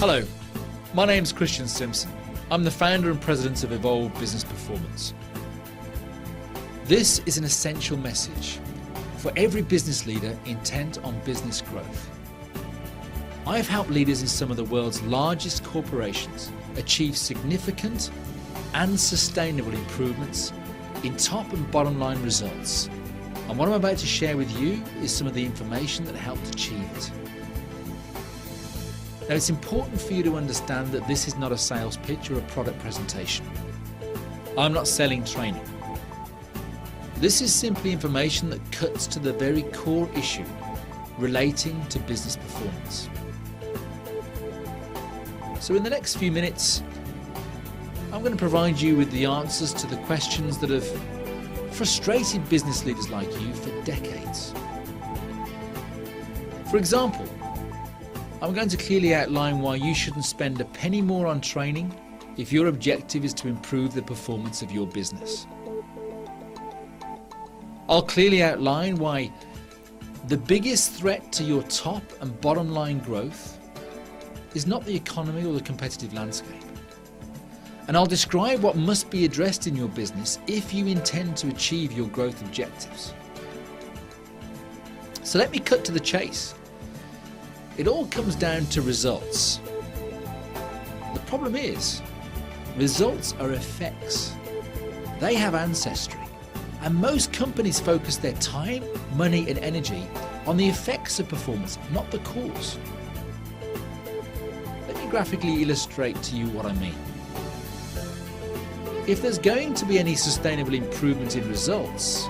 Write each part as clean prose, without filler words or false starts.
Hello, my name's Simpson. I'm the founder and president of Evolve Business Performance. This is an essential message for every business leader intent on business growth. I've helped leaders in some of the world's largest corporations achieve significant and sustainable improvements in top and bottom line results. And what I'm about to share with you is some of the information that helped achieve it. Now, it's important for you to understand that this is not a sales pitch or a product presentation. I'm not selling training. This is simply information that cuts to the very core issue relating to business performance. So in the next few minutes, I'm going to provide you with the answers to the questions that have frustrated business leaders like you for decades. For example, I'm going to clearly outline why you shouldn't spend a penny more on training if your objective is to improve the performance of your business. I'll clearly outline why the biggest threat to your top and bottom line growth is not the economy or the competitive landscape. And I'll describe what must be addressed in your business if you intend to achieve your growth objectives. So let me cut to the chase. It all comes down to results. The problem is, results are effects. They have ancestry, and most companies focus their time, money, and energy on the effects of performance, not the cause. Let me graphically illustrate to you what I mean. If there's going to be any sustainable improvement in results,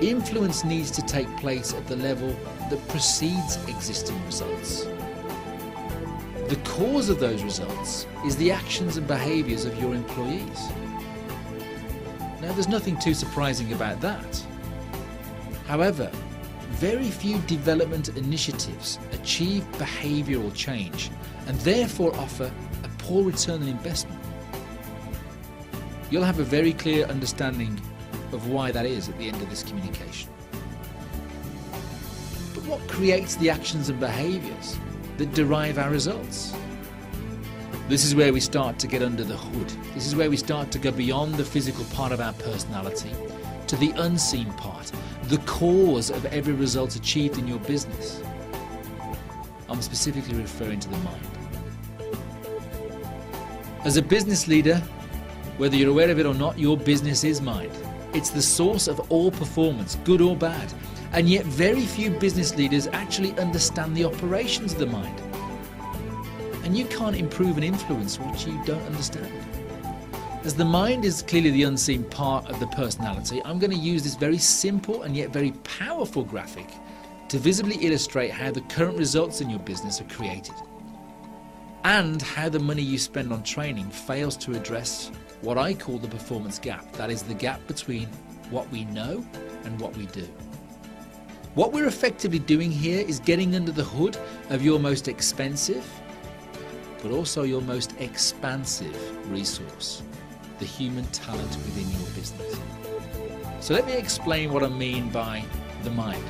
influence needs to take place at the level that precedes existing results. The cause of those results is the actions and behaviours of your employees. Now, there's nothing too surprising about that. However, very few development initiatives achieve behavioural change and therefore offer a poor return on investment. You'll have a very clear understanding of why that is at the end of this communication. But what creates the actions and behaviours that derive our results? This is where we start to get under the hood. This is where we start to go beyond the physical part of our personality to the unseen part, the cause of every result achieved in your business. I'm specifically referring to the mind. As a business leader, whether you're aware of it or not, your business is mind. It's the source of all performance, good or bad. And yet very few business leaders actually understand the operations of the mind. And you can't improve and influence what you don't understand. As the mind is clearly the unseen part of the personality, I'm going to use this very simple and yet very powerful graphic to visibly illustrate how the current results in your business are created and how the money you spend on training fails to address what I call the performance gap. That is the gap between what we know and what we do. What we're effectively doing here is getting under the hood of your most expensive, but also your most expansive resource, the human talent within your business. So let me explain what I mean by the mind.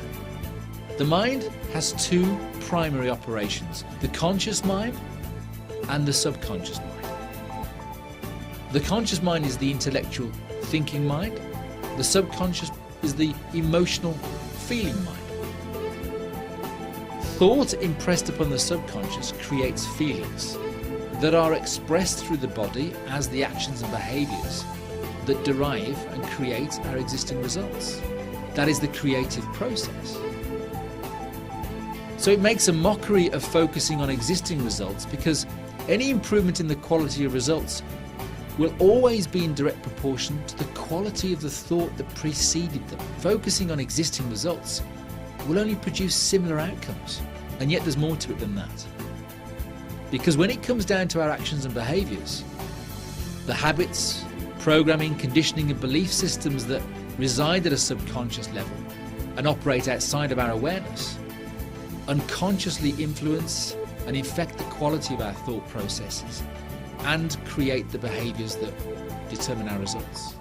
The mind has two primary operations, the conscious mind and the subconscious mind. The conscious mind is the intellectual thinking mind. The subconscious is the emotional feeling mind. Thought impressed upon the subconscious creates feelings that are expressed through the body as the actions and behaviours that derive and create our existing results. That is the creative process. So it makes a mockery of focusing on existing results because any improvement in the quality of results will always be in direct proportion to the quality of the thought that preceded them. Focusing on existing results will only produce similar outcomes, and yet there's more to it than that. Because when it comes down to our actions and behaviours, the habits, programming, conditioning and belief systems that reside at a subconscious level and operate outside of our awareness, unconsciously influence and affect the quality of our thought processes and create the behaviors that determine our results.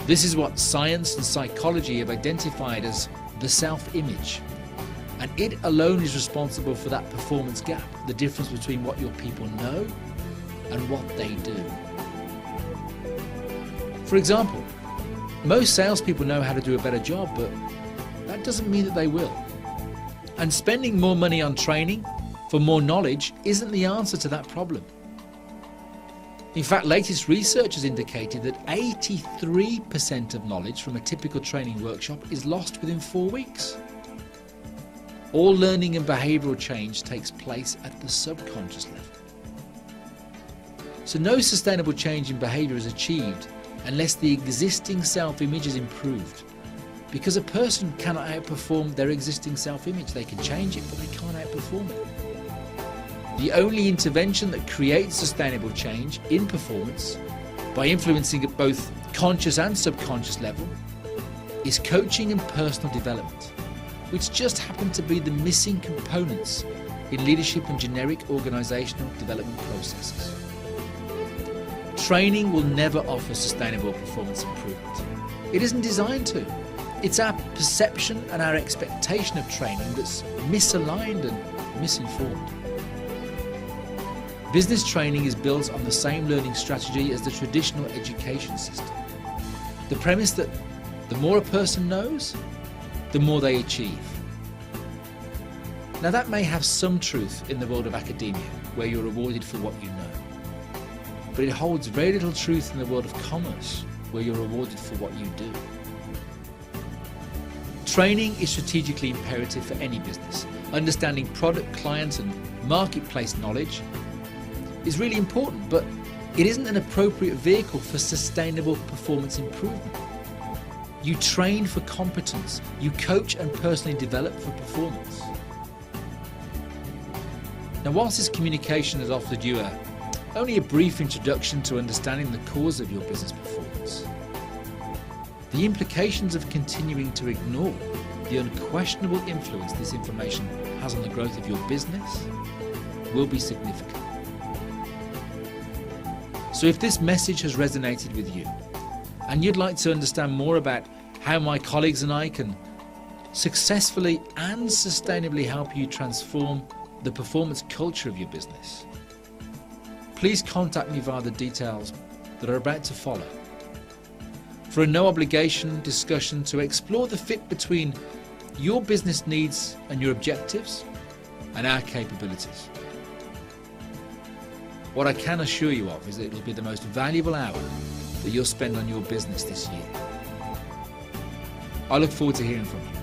This is what science and psychology have identified as the self-image, and it alone is responsible for that performance gap, the difference between what your people know and what they do. For example, most salespeople know how to do a better job, but that doesn't mean that they will. And spending more money on training for more knowledge isn't the answer to that problem. In fact, latest research has indicated that 83% of knowledge from a typical training workshop is lost within 4 weeks. All learning and behavioral change takes place at the subconscious level. So no sustainable change in behavior is achieved unless the existing self-image is improved. Because a person cannot outperform their existing self-image. They can change it, but they can't outperform it. The only intervention that creates sustainable change in performance, by influencing at both conscious and subconscious level, is coaching and personal development, which just happen to be the missing components in leadership and generic organizational development processes. Training will never offer sustainable performance improvement. It isn't designed to. It's our perception and our expectation of training that's misaligned and misinformed. Business training is built on the same learning strategy as the traditional education system. The premise that the more a person knows, the more they achieve. Now that may have some truth in the world of academia, where you're rewarded for what you know. But it holds very little truth in the world of commerce, where you're rewarded for what you do. Training is strategically imperative for any business. Understanding product, client and marketplace knowledge is really important, but it isn't an appropriate vehicle for sustainable performance improvement. You train for competence. You coach and personally develop for performance. Now, whilst this communication has offered you only a brief introduction to understanding the cause of your business performance, the implications of continuing to ignore the unquestionable influence this information has on the growth of your business will be significant. So if this message has resonated with you and you'd like to understand more about how my colleagues and I can successfully and sustainably help you transform the performance culture of your business, please contact me via the details that are about to follow for a no-obligation discussion to explore the fit between your business needs and your objectives and our capabilities. What I can assure you of is that it will be the most valuable hour that you'll spend on your business this year. I look forward to hearing from you.